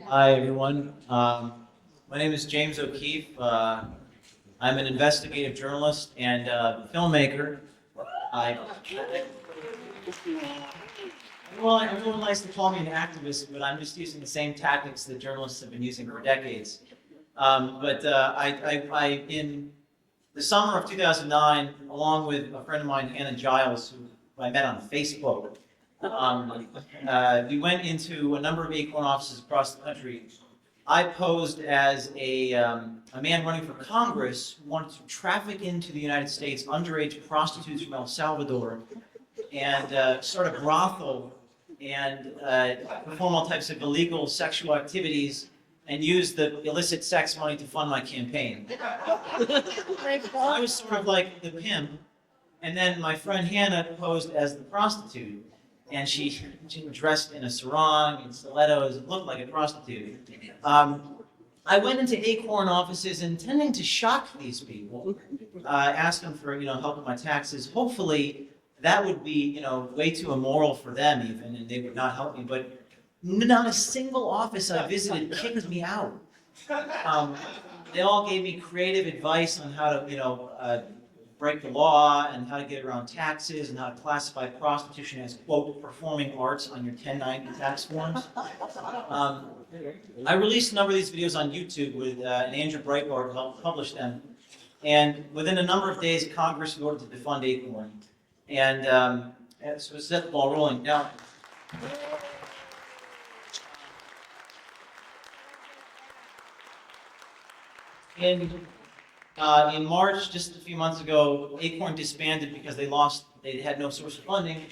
Hi, everyone. My name is James O'Keefe. I'm an investigative journalist and filmmaker. I, well, everyone likes to call me an activist, but I'm just using the same tactics that journalists have been using for decades. In the summer of 2009, along with a friend of mine, Hannah Giles, who I met on Facebook, we went into a number of Acorn offices across the country. I posed as a man running for Congress who wanted to traffic into the United States underage prostitutes from El Salvador and start a brothel and perform all types of illegal sexual activities and use the illicit sex money to fund my campaign. I was sort of like the pimp, and then my friend Hannah posed as the prostitute. And she was dressed in a sarong and stilettos. It looked like a prostitute. I went into Acorn offices intending to shock these people, ask them for help with my taxes. Hopefully, that would be way too immoral for them even, and they would not help me. But not a single office I visited kicked me out. They all gave me creative advice on how to break the law and how to get around taxes and how to classify prostitution as, quote, performing arts on your 1090 tax forms. I released a number of these videos on YouTube with and Andrew Breitbart helped publish them. And within a number of days, Congress voted to defund Acorn. And so it set the ball rolling. Now, in March, just a few months ago, Acorn disbanded because they had no source of funding.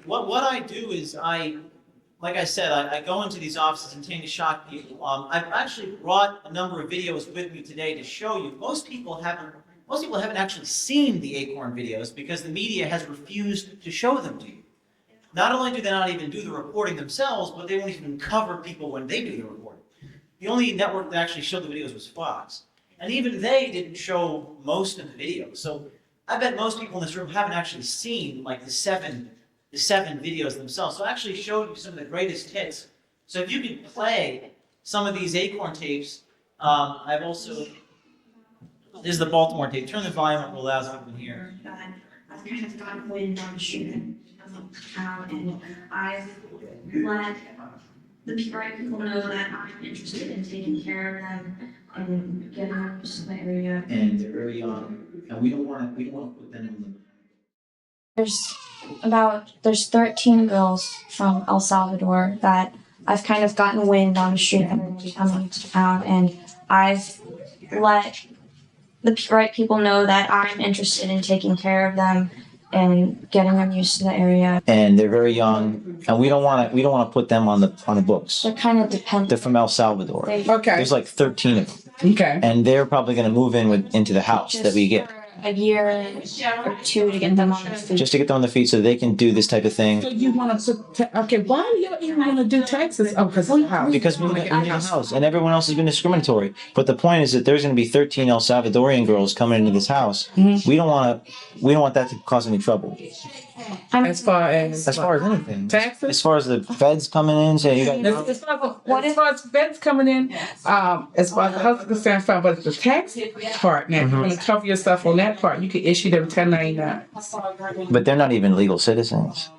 What I do is like I said, I go into these offices intending to shock people. I've actually brought a number of videos with me today to show you. Most people haven't actually seen the Acorn videos because the media has refused to show them to you. Not only do they not even do the reporting themselves, but they won't even cover people when they do the reporting. The only network that actually showed the videos was Fox. And even they didn't show most of the videos. So I bet most people in this room haven't actually seen like the seven videos themselves. So I actually showed you some of the greatest hits. So if you could play some of these Acorn tapes, I've also, this is the Baltimore tape. Turn the volume up real loud so you can hear. I've kind of gotten wind on the shooting. And I've let the right people know that I'm interested in taking care of them and getting them to the area. And they're very young, and we don't want to put them in the. There's 13 girls from El Salvador that I've kind of gotten wind on the street coming to town, and I've let the right people know that I'm interested in taking care of them and getting them used to the area. And they're very young, and we don't want to put them on the books. They're kind of dependent. They're from El Salvador. Okay. There's like 13 of them. Okay. And they're probably going to move into the house that we get. A year or two to get them on their feet. Just to get them on their feet so they can do this type of thing. So you want to put, okay, why do you even want to do taxes? Oh, because of the house. Because we need a house, and everyone else has been discriminatory. But the point is that there's going to be 13 El Salvadorian girls coming into this house. Mm-hmm. We don't want that to cause any trouble. As far as anything. taxes? As far as the feds coming in, saying you got. As far as feds coming in, as far as the house is concerned, fine. But the tax part, now, if you're going to cover yourself on that part, you can issue them 1099. But they're not even legal citizens.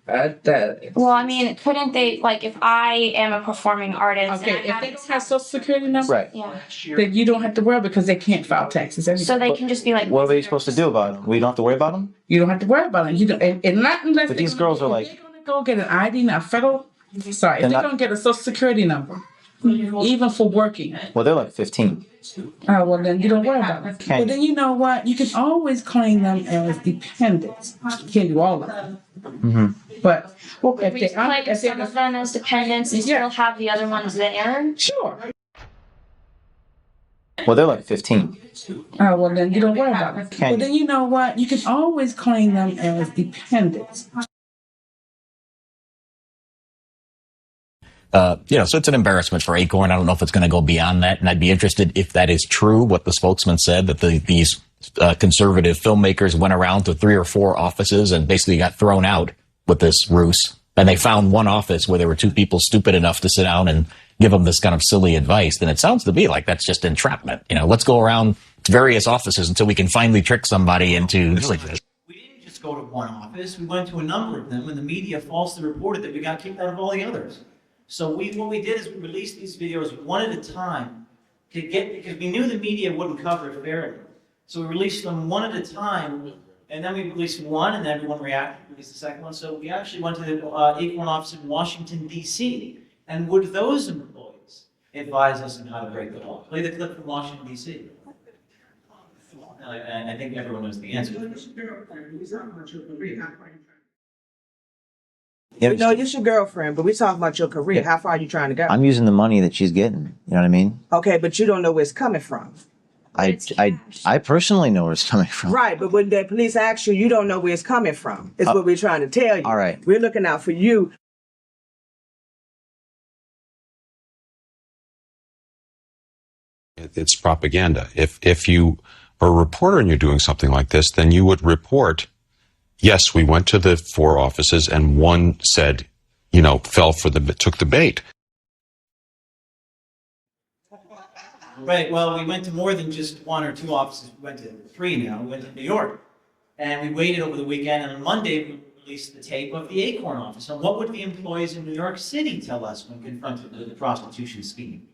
Well, I mean, couldn't they, like, if I am a performing artist... Okay, if they don't have social security number, right. Yeah. Then you don't have to worry because they can't file taxes. So they can just be like... What are they supposed to do about them? We don't have to worry about them? You don't have to worry about it. You don't, and not unless But these girls are like... They're going to go get an ID, not federal... Sorry, if they're going to get a social security number, even for working... Well, they're like 15. Oh, well, then you don't worry about it. But then you know what? You can always claim them as dependents. You can't do all of them. Mm-hmm. But if they claim some of them as dependents and still have the other ones there? Sure. Well, they're like 15. Oh, well, then you don't worry about it. But then you know what? You can always claim them as dependents. So it's an embarrassment for Acorn. I don't know if it's going to go beyond that. And I'd be interested if that is true, what the spokesman said, that these conservative filmmakers went around to 3 or 4 offices and basically got thrown out with this ruse. And they found one office where there were two people stupid enough to sit down and give them this kind of silly advice. Then it sounds to me like that's just entrapment. Let's go around various offices until we can finally trick somebody into doing this. We didn't just go to one office, we went to a number of them, and the media falsely reported that we got kicked out of all the others. So what we did is we released these videos one at a time because we knew the media wouldn't cover it fairly. So we released them one at a time, and then we released one, and everyone reacted, released the second one. So we actually went to the Acorn office in Washington, D.C., and would those employees advise us on how to break the law? Play the clip from Washington, D.C. And I think everyone knows the answer. No, it's your girlfriend, but we're talking about your career. How far are you trying to go? I'm using the money that she's getting. You know what I mean? Okay, but you don't know where it's coming from. I personally know where it's coming from. Right, but when the police ask you, you don't know where it's coming from. It's what we're trying to tell you. All right. We're looking out for you. It's propaganda. If you are a reporter and you're doing something like this, then you would report, yes, we went to the 4 offices and one said, took the bait. Right, well, we went to more than just 1 or 2 offices. We went to 3 now. We went to New York. And we waited over the weekend, and on Monday we released the tape of the Acorn office. And what would the employees in New York City tell us when confronted with the prostitution scheme?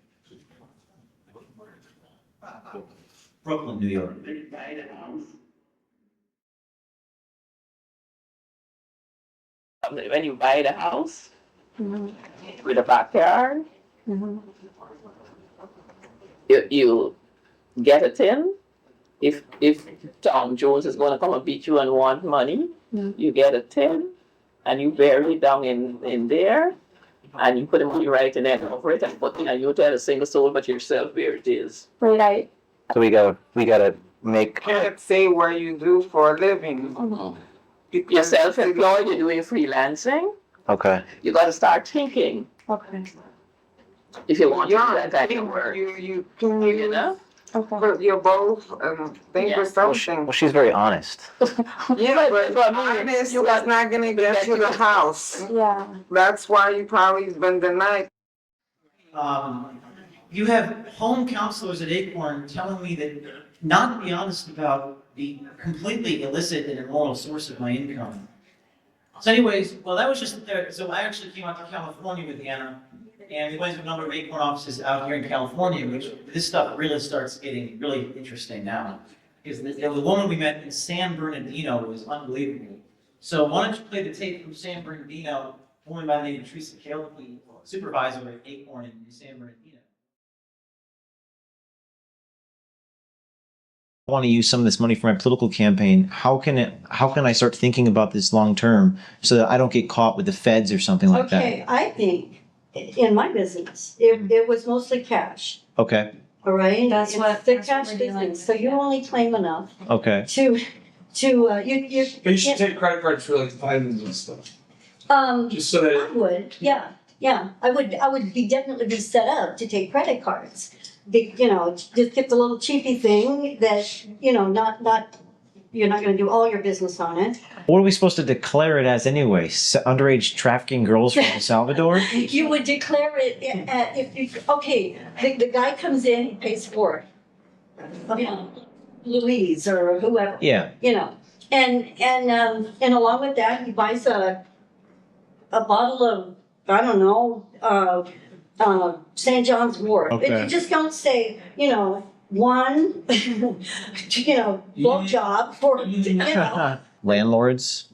Brooklyn, New York. When you buy the house with a backyard, you get it in. If Tom Jones is going to come and beat you and want money, you get a tin and you bury it down in there, and you put the money right in there over it, and you tell a single soul but yourself where it is. Right. So we gotta make. Can't say what you do for a living. You're self-employed, you're doing freelancing, Okay. you got to start thinking Okay. if you want to do that kind of work. You Okay. but you're both think Yeah. of something. Well, she's very honest. Yeah, but But I mean, honest you is got- not gonna get you the house. Yeah. That's why you probably been denied. You have home counselors at Acorn telling me that not to be honest about the completely illicit and immoral source of my income. So anyways, well, that was just there. So I actually came out to California with Anna, and we went to a number of Acorn offices out here in California, which this stuff really starts getting really interesting now. Because the woman we met in San Bernardino was unbelievable. So why don't you play the tape from San Bernardino, a woman by the name of Teresa Kilby, supervisor at Acorn in San Bernardino. I want to use some of this money for my political campaign. How can I start thinking about this long term so that I don't get caught with the feds or something like Okay, I think in my business, it was mostly cash, that? Okay. all right? That's It's what- the that's what cash we're dealing business, so with, you yeah. only claim enough Okay. to, you. But you should take credit cards for like items and stuff, Um, just so I that would, yeah, I would be definitely be set up to take credit cards. Just get the little cheapy thing that, not, you're not gonna do all your business on it. What are we supposed to declare it as anyway? Underage trafficking girls from El Salvador? You would declare it the guy comes in, he pays for it. Louise or whoever. Yeah. And along with that, he buys a bottle of, I don't know, St. John's Wort. Okay. You just don't say, one, blow job for, Landlords.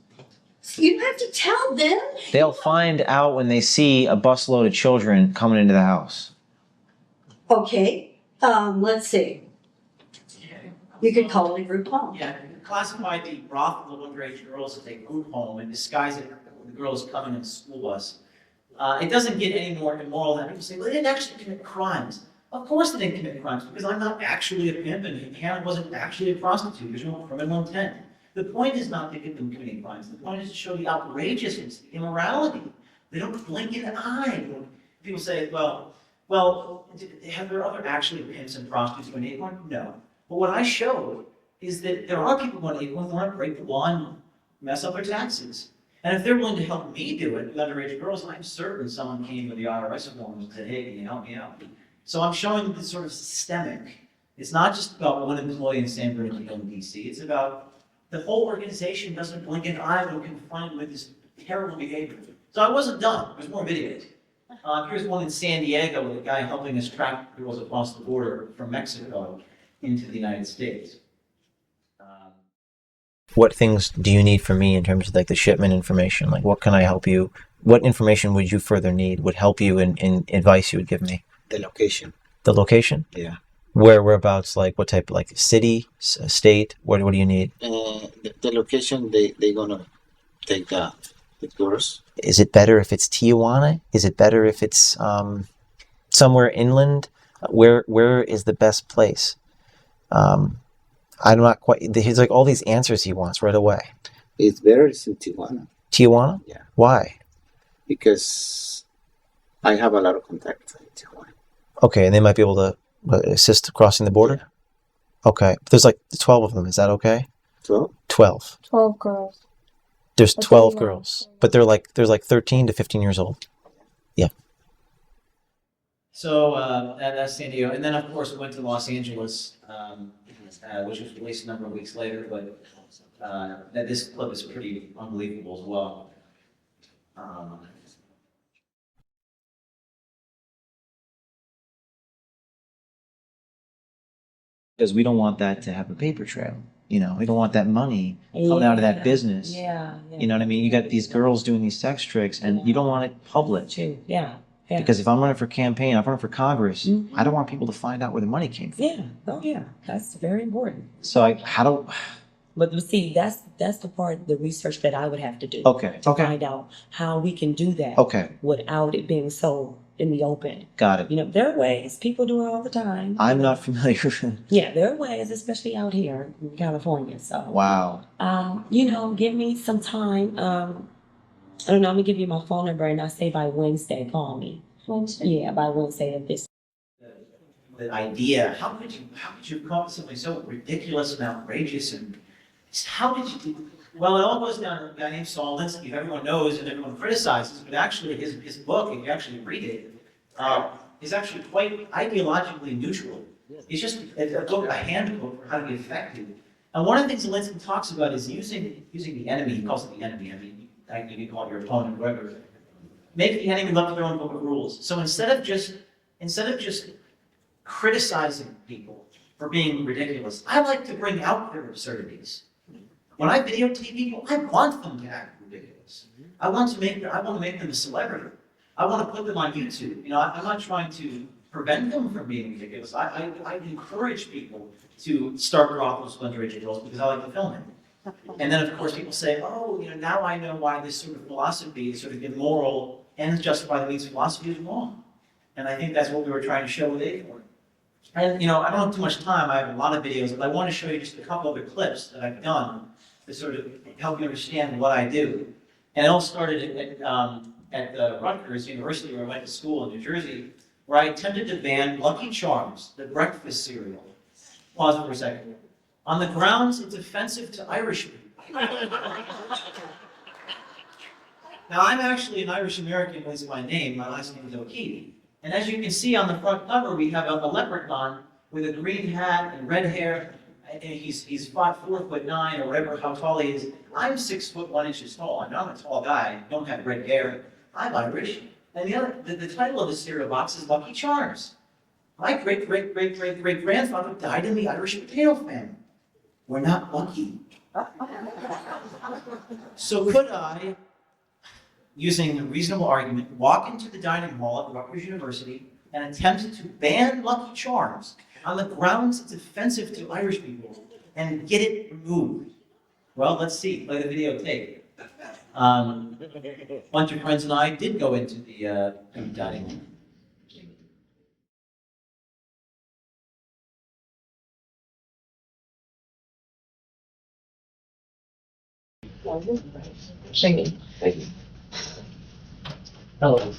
you have to tell them. They'll find out when they see a busload of children coming into the house. Okay, let's see. You could call it a group home. Yeah, classify the brothel of underage girls as a group home and disguise it with the girls coming in the school bus. It doesn't get any more immoral than people say, well, they didn't actually commit crimes. Of course they didn't commit crimes, because I'm not actually a pimp and Hannah wasn't actually a prostitute. There's no criminal intent. The point is not to get them committing crimes. The point is to show the outrageousness, the immorality. They don't blink an eye. People say, well, have there other actually pimps and prostitutes going to Acorn? No. But what I showed is that there are people going to Acorn who want to break the law and mess up their taxes. And if they're willing to help me do it with underage girls, I'm certain someone came with the IRS form and said, hey, can you help me out? So I'm showing this sort of systemic. It's not just about one employee in San Bernardino in DC. It's about the whole organization doesn't blink an eye when confronted with this terrible behavior. So I wasn't done. There's more videos. Here's one in San Diego with a guy helping us track girls across the border from Mexico into the United States. What things do you need from me in terms of like the shipment information? Like, what can I help you? What information would you further need? Would help you in advice you would give me? The location. The location? Yeah. Whereabouts? Like, what type? Like city, state? What do you need? The location they gonna take the girls. Is it better if it's Tijuana? Is it better if it's somewhere inland? Where is the best place? I'm not quite. He's like all these answers he wants right away. It's better it's in Tijuana. Tijuana? Yeah. Why? Because I have a lot of contacts in Tijuana. Okay, and they might be able to assist crossing the border? Yeah. Okay. There's like 12 of them. Is that okay? 12? 12. 12 girls. There's 12 girls, but there's like 13 to 15 years old. Yeah. So that's San Diego. And then, of course, we went to Los Angeles, which was released a number of weeks later. But this clip is pretty unbelievable as well. Because we don't want that to have a paper trail. You know, we don't want that money coming out of that business. Yeah. You know what I mean? You got these girls doing these sex tricks, and you don't want it public. Yeah. Because if I'm running for campaign, I'm running for Congress, I don't want people to find out where the money came from. Yeah. Oh, yeah. That's very important. So But see, that's the part, the research that I would have to do. Okay. To find out how we can do that. Okay. Without it being so in the open. Got it. You know, there are ways. People do it all the time. I'm not familiar with it. Yeah, there are ways, especially out here in California. So. Wow. You know, give me some time. I don't know. I'm gonna give you my phone number, and I say by Wednesday, call me. Wednesday. Yeah, by Wednesday of this. The idea, how could you come up with something so ridiculous and outrageous, and how did you do? Well, it all goes down to a guy named Saul Alinsky, who everyone knows and everyone criticizes, but actually his book, if you actually read it, is actually quite ideologically neutral. It's just a handbook for how to be effective. And one of the things Alinsky talks about is using the enemy. He calls it the enemy. I mean, you can call it your opponent, whatever. Make the enemy love their own book of rules. So instead of just criticizing people for being ridiculous, I like to bring out their absurdities. When I videotape people, I want them to act ridiculous. I want to make them a celebrity. I want to put them on YouTube. You know, I'm not trying to prevent them from being ridiculous. I encourage people to start brothels with underage girls because I like to film it. And then, of course, people say, oh, you know, now I know why this sort of philosophy, sort of immoral, and justify the means philosophy is wrong. And I think that's what we were trying to show with Acorn. And, you know, I don't have too much time. I have a lot of videos, but I want to show you just a couple other clips that I've done to sort of help you understand what I do. And it all started at Rutgers University, where I went to school in New Jersey, where I attempted to ban Lucky Charms, the breakfast cereal. Pause for a second. On the grounds it's offensive to Irishmen. Now, I'm actually an Irish American, as in my name. My last name is O'Keefe. And as you can see on the front cover, we have a leprechaun with a green hat and red hair. And he's 4'9" or whatever, how tall he is. I'm 6 foot 1 inches tall. I mean, I'm a tall guy. I don't have red hair. I'm Irish. And the title of the cereal box is Lucky Charms. My great-great-great-great-great-grandfather died in the Irish potato famine. We're not lucky. So could I, using a reasonable argument, walk into the dining hall at Rutgers University and attempt to ban Lucky Charms on the grounds it's offensive to Irish people and get it removed? Well, let's see. Play the videotape. A bunch of friends and I did go into the dining hall. Thank you. Hello.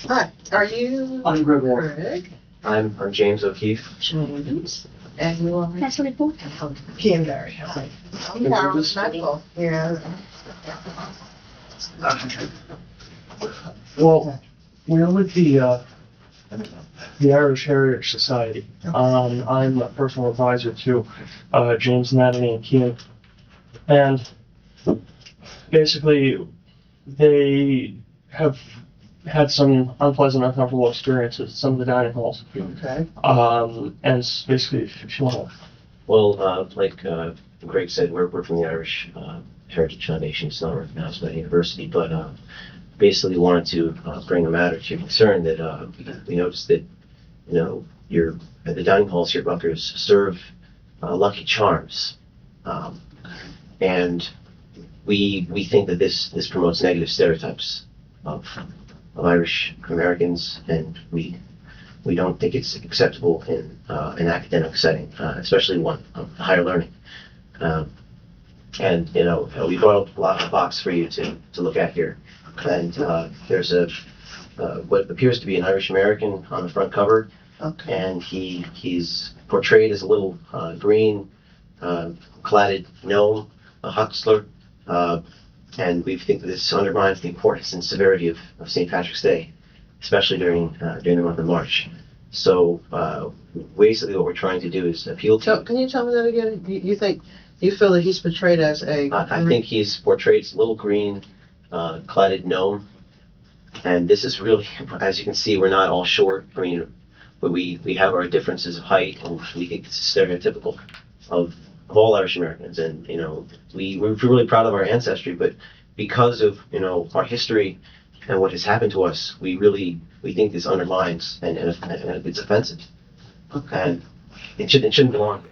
Hi, are you? I'm Greg. I'm James O'Keefe. James. And you are? That's really cool. Kim Barry. I'm Carol Schneckle. Yeah. Well, we're with the Irish Heritage Society. I'm a personal advisor to James, Natalie, and Keenan. And basically, they have had some unpleasant, uncomfortable experiences at some of the dining halls. Okay. And basically, if you want to. Well, like Greg said, we're from the Irish Heritage Foundation. It's not recognized by the university, but basically wanted to bring a matter to your concern that we noticed that, you know, you're at the dining halls here, Rutgers serve Lucky Charms, and we think that this promotes negative stereotypes of Irish Americans, and we don't think it's acceptable in an academic setting, especially one of higher learning. And you know, we brought a box for you to look at here, and there's what appears to be an Irish American on the front cover, and he's portrayed as a little green cladded gnome, a huckster, and we think that this undermines the importance and severity of St. Patrick's Day, especially during the month of March. So basically, what we're trying to do is appeal to. So, can you tell me that again? You feel that he's portrayed as a? I think he's portrayed as a little green, cladded gnome, and this is really, as you can see, we're not all short. I mean, but we have our differences of height, and we think it's stereotypical of all Irish Americans, and you know, we're really proud of our ancestry, but because of, you know, our history and what has happened to us, we think this undermines and it's offensive, and it shouldn't belong.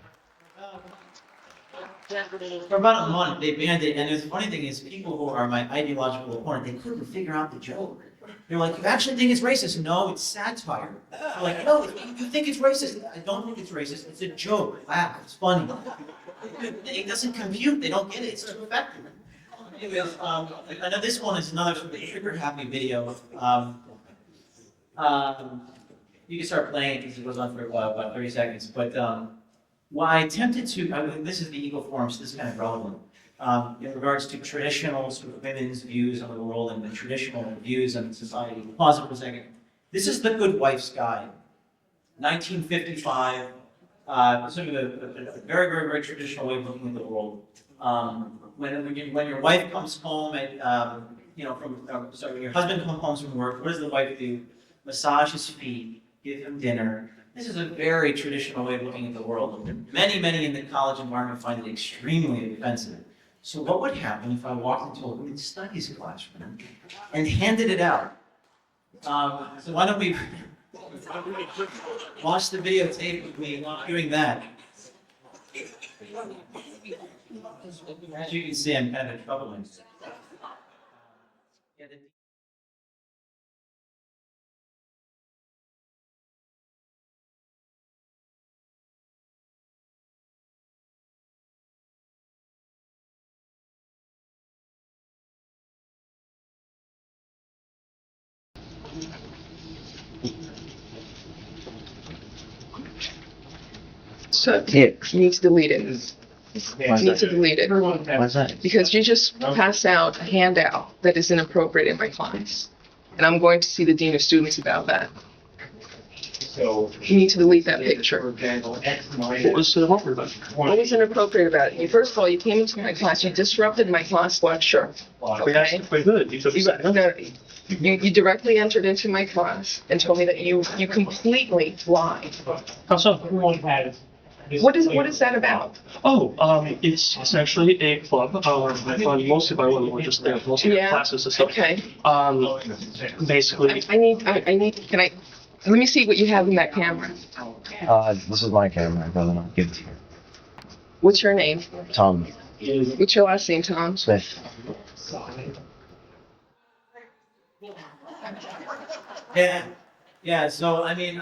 For about a month, they banned it, and the funny thing is, people who are my ideological opponent, they couldn't figure out the joke. They're like, you actually think it's racist? No, it's satire. They're like, no, you think it's racist? I don't think it's racist. It's a joke. Laugh. It's funny. It doesn't compute. They don't get it. It's too effective. Anyways, I know this one is another sort of trigger-happy video. You can start playing it because it goes on for about 30 seconds. But well, I attempted to, this is the Eagle Forum, so this is kind of relevant. In regards to traditional sort of women's views on the world and the traditional views on society. Pause it for a second. This is the Good Wife's Guide, 1955. Sort of a very, very, very traditional way of looking at the world. When your wife comes home at, when your husband comes home from work, what does the wife do? Massage his feet, give him dinner. This is a very traditional way of looking at the world. Many in the college environment find it extremely offensive. So what would happen if I walked into a women's studies classroom and handed it out? So why don't we watch the videotape of me doing that? As you can see, I'm kind of troubling. So you need to delete it. You need to delete it. Why's that? Because you just passed out a handout that is inappropriate in my class. And I'm going to see the dean of students about that. You need to delete that picture. What was inappropriate about it? What was inappropriate about it? First of all, you came into my class, you disrupted my class lecture. Okay? You directly entered into my class and told me that you completely lied. How so? What is that about? It's essentially a club. I fund mostly by women, just there, mostly classes and stuff. Okay. Basically. I need, let me see what you have in that camera. This is my camera. I'd rather not give it to you. What's your name? Tom What's your last name, Tom? Smith. Yeah. So I mean,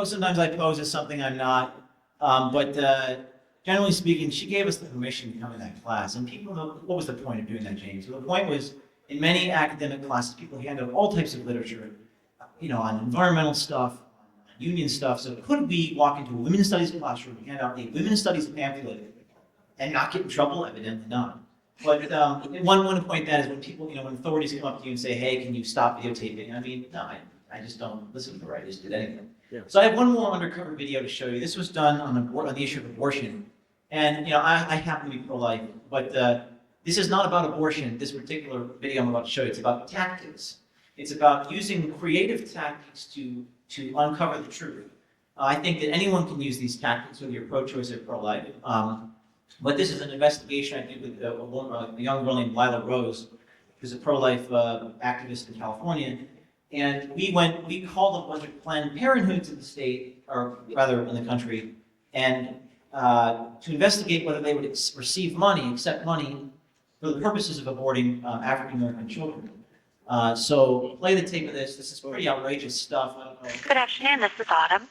sometimes I pose as something I'm not. But generally speaking, she gave us the permission to come in that class. And people know, what was the point of doing that, James? Well, the point was, in many academic classes, people hand out all types of literature, on environmental stuff, on union stuff. So could we walk into a women's studies classroom and hand out a women's studies pamphlet and not get in trouble? Evidently not. But one point that is when people, when authorities come up to you and say, hey, can you stop videotaping? I mean, no, I just don't listen to it. I just did anything. Yeah. So I have one more undercover video to show you. This was done on the issue of abortion. And, I happen to be pro-life, but this is not about abortion, this particular video I'm about to show you. It's about tactics. It's about using creative tactics to uncover the truth. I think that anyone can use these tactics, whether you're pro-choice or pro-life. But this is an investigation I did with a young girl named Lila Rose, who's a pro-life activist in California. And we called a bunch of Planned Parenthood to the state, or rather in the country, and to investigate whether they would accept money for the purposes of aborting African American children. So play the tape of this. This is pretty outrageous stuff. I don't know. Good afternoon, this is Autumn.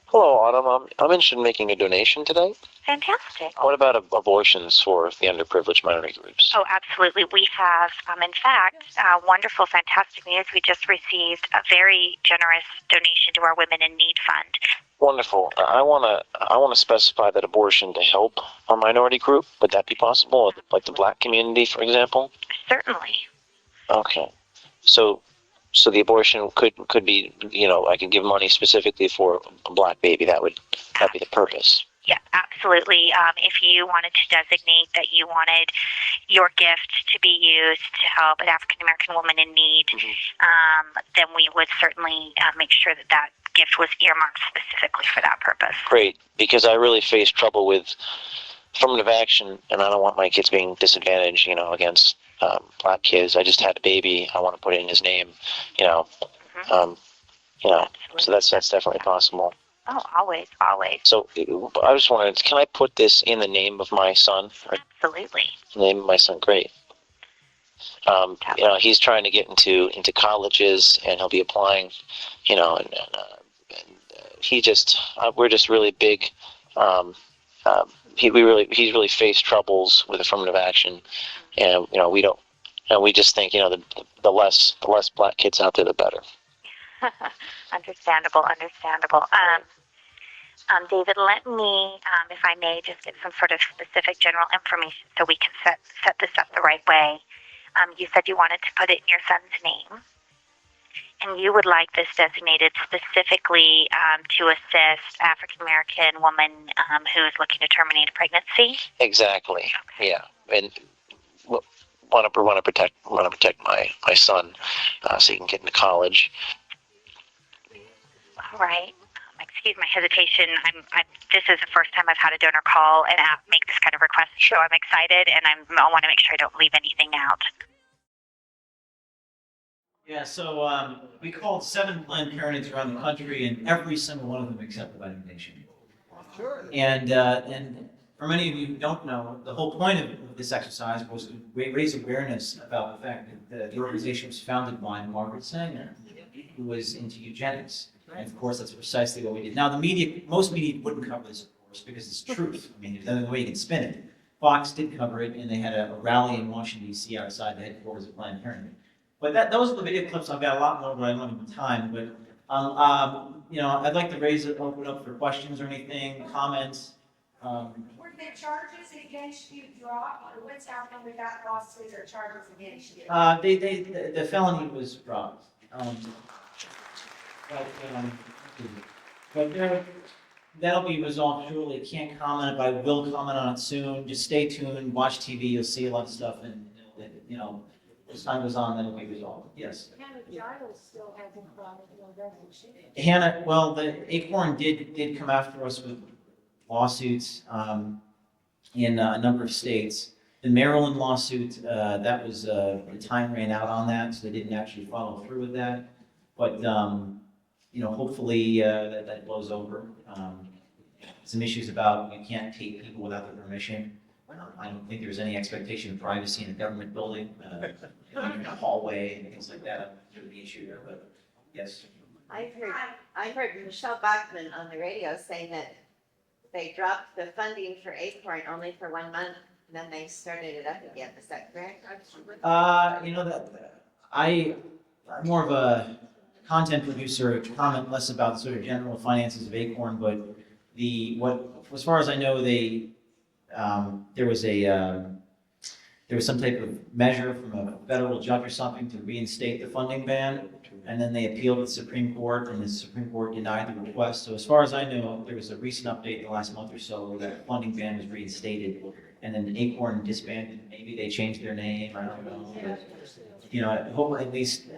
Hello, Autumn. I'm interested in making a donation today. Fantastic. What about abortions for the underprivileged minority groups? Oh, absolutely. We have, in fact, wonderful, fantastic news. We just received a very generous donation to our Women in Need Fund. Wonderful. I want to specify that abortion to help a minority group. Would that be possible? Like the Black community, for example? Certainly. Okay. So the abortion could be, I could give money specifically for a Black baby. That'd be the purpose. Yeah, absolutely. If you wanted to designate that you wanted your gift to be used to help an African American woman in need, then we would certainly make sure that gift was earmarked specifically for that purpose. Great, because I really face trouble with affirmative action, and I don't want my kids being disadvantaged, against Black kids. I just had a baby. I want to put it in his name, so that's definitely possible. Oh, always, always. So I just wanted, can I put this in the name of my son? Absolutely. The name of my son, great. He's trying to get into colleges, and he'll be applying, we're just really big. He's really faced troubles with affirmative action, and we just think the less Black kids out there, the better. Understandable. David, let me, if I may, just get some sort of specific general information so we can set this up the right way. You said you wanted to put it in your son's name, and you would like this designated specifically to assist African American woman who is looking to terminate a pregnancy. Exactly. Okay. Yeah, and want to protect my son so he can get into college. All right. Excuse my hesitation. This is the first time I've had a donor call and make this kind of request, so I'm excited, and I want to make sure I don't leave anything out. Yeah, so we called 7 Planned Parenthoods around the country, and every single one of them accepted my donation. Sure. And for many of you who don't know, the whole point of this exercise was to raise awareness about the fact that the organization was founded by Margaret Sanger, who was into eugenics. And of course, that's precisely what we did. Now, most media wouldn't cover this, of course, because it's truth. I mean, there's no way you can spin it. Fox did cover it, and they had a rally in Washington, D.C. outside the headquarters of Planned Parenthood. But those are the video clips. I've got a lot more, but I don't have time. But I'd like to open up for questions or anything, comments. Were there charges against you dropped, or what's happening with that lawsuit or charges against you? The felony was dropped. But that'll be resolved shortly. Can't comment, but I will comment on it soon. Just stay tuned, watch TV. You'll see a lot of stuff, and as time goes on, that'll be resolved. Yes. Hannah Giles still hasn't filed no resolution. Hannah, well, the Acorn did come after us with lawsuits in a number of states. The Maryland lawsuit, that was the time ran out on that, so they didn't actually follow through with that. But hopefully that blows over. Some issues about you can't take people without their permission. I don't think there's any expectation of privacy in a government building, in a hallway and things like that. There's the issue there, but yes. I heard Michelle Bachmann on the radio saying that they dropped the funding for Acorn only for 1 month, and then they started it up again. Is that correct? I'm more of a content producer, comment less about the sort of general finances of Acorn, but as far as I know, there was there was some type of measure from a federal judge or something to reinstate the funding ban. And then they appealed to the Supreme Court, and the Supreme Court denied the request. So as far as I know, there was a recent update in the last month or so where that funding ban was reinstated. And then Acorn disbanded. Maybe they changed their name. I don't know. But, you know, I hope at least.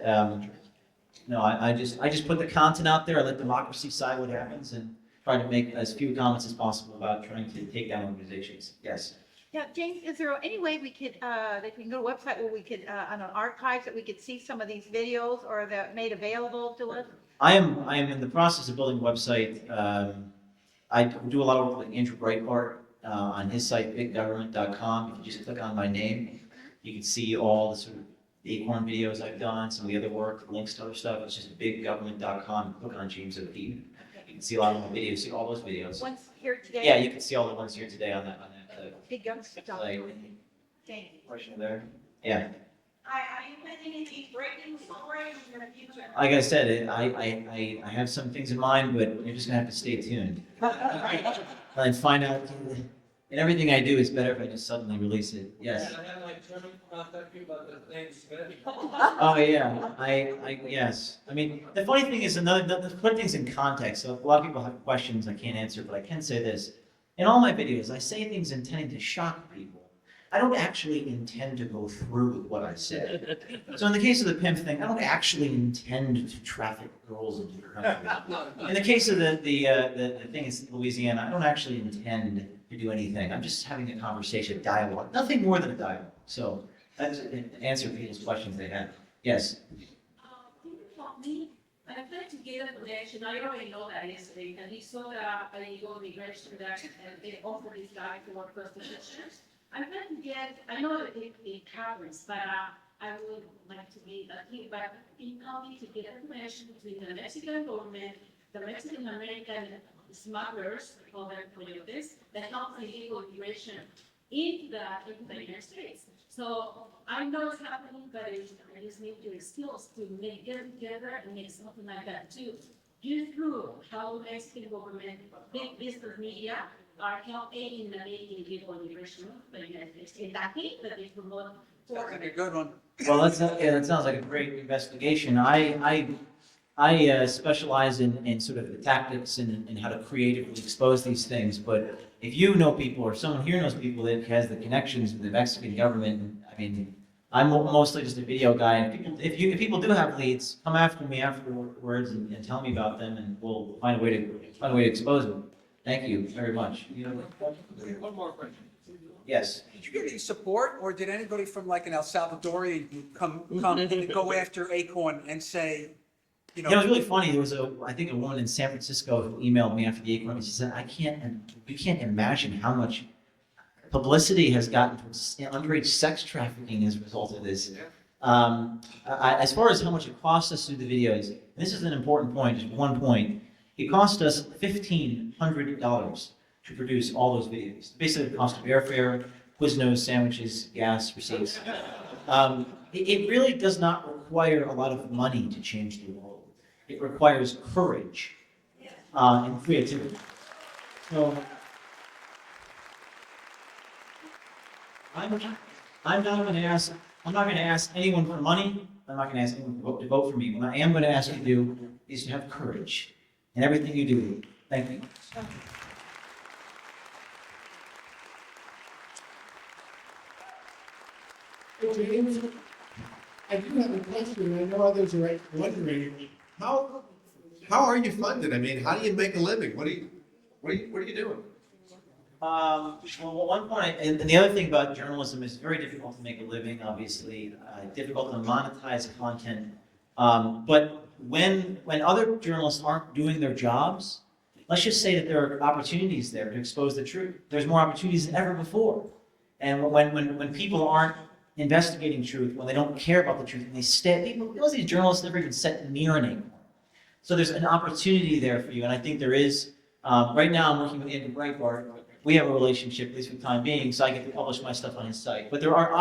No, I just put the content out there. I let democracy decide what happens, and try to make as few comments as possible about trying to take down organizations. Yes. Yeah, James, is there any way we could, that we can go to a website where we could, on an archives, that we could see some of these videos or that made available to us? I am in the process of building a website. I do a lot of work with Andrew Breitbart on his site, biggovernment.com. If you just click on my name, you can see all the sort of Acorn videos I've done, some of the other work, links to other stuff. It's just biggovernment.com. Click on James O'Keefe. You can see a lot of my videos, see all those videos. Ones here today? Yeah, you can see all the ones here today on that Big guns. like, Thank you. portion there. Yeah. Are you planning any breaking stories in the future? Like I said, I have some things in mind, but you're just gonna have to stay tuned and find out. And everything I do is better if I just suddenly release it. Yes. I had like German contact you about the things. Oh yeah. Yes. I mean, the funny thing is to put things in context. So a lot of people have questions I can't answer, but I can say this: in all my videos, I say things intending to shock people. I don't actually intend to go through with what I said. So in the case of the pimp thing, I don't actually intend to traffic girls into the country. In the case of the thing in Louisiana, I don't actually intend to do anything. I'm just having a conversation, dialogue, nothing more than a dialogue. So that's to answer people's questions they have. Yes. Me, I put together a collection. I already know that yesterday, and he saw that illegal immigration that they offered this guy to work first positions. I plan to get, I know it covers, but I would like to be but in county to get information between the Mexican government, the Mexican American smugglers, call them coyotes, that help illegal immigration into the United States. So I know it's happening, but I just need your skills to get together and make something like that too. You through how Mexican government, big business media, are helping in making illegal immigration to the United States. In that case, that they promote. Sounds like a good one. Well, that sounds like a great investigation. I specialize in sort of the tactics and how to creatively expose these things. But if you know people or someone here knows people that has the connections with the Mexican government, I mean, I'm mostly just a video guy. And if people do have leads, come after me afterwards and tell me about them, and we'll find a way to expose them. Thank you very much. One more question. Yes. Did you get any support, or did anybody from like an El Salvadorian come and go after Acorn and say, you know? Yeah, it was really funny. There was I think a woman in San Francisco who emailed me after the Acorn, and she said, you can't imagine how much publicity has gotten towards underage sex trafficking as a result of this. As far as how much it costs us to do the videos, and this is an important point, just one point. It cost us $1,500 to produce all those videos. Basically, the cost of airfare, Quiznos, sandwiches, gas, receipts. It really does not require a lot of money to change the world. It requires courage and creativity. So I'm not going to ask anyone for money. I'm not going to ask anyone to vote for me. What I am going to ask you to do is to have courage in everything you do. Thank you. I do have a question, and I know others are wondering, how are you funded? I mean, how do you make a living? What are you doing? Well, one point, and the other thing about journalism is very difficult to make a living, obviously, difficult to monetize content. But when other journalists aren't doing their jobs, let's just say that there are opportunities there to expose the truth. There's more opportunities than ever before. And when people aren't investigating truth, when they don't care about the truth, and they stay, most of these journalists never even set near an Acorn. So there's an opportunity there for you, and I think there is. Right now, I'm working with Andrew Breitbart. We have a relationship, at least for the time being, so I get to publish my stuff on his site. But there are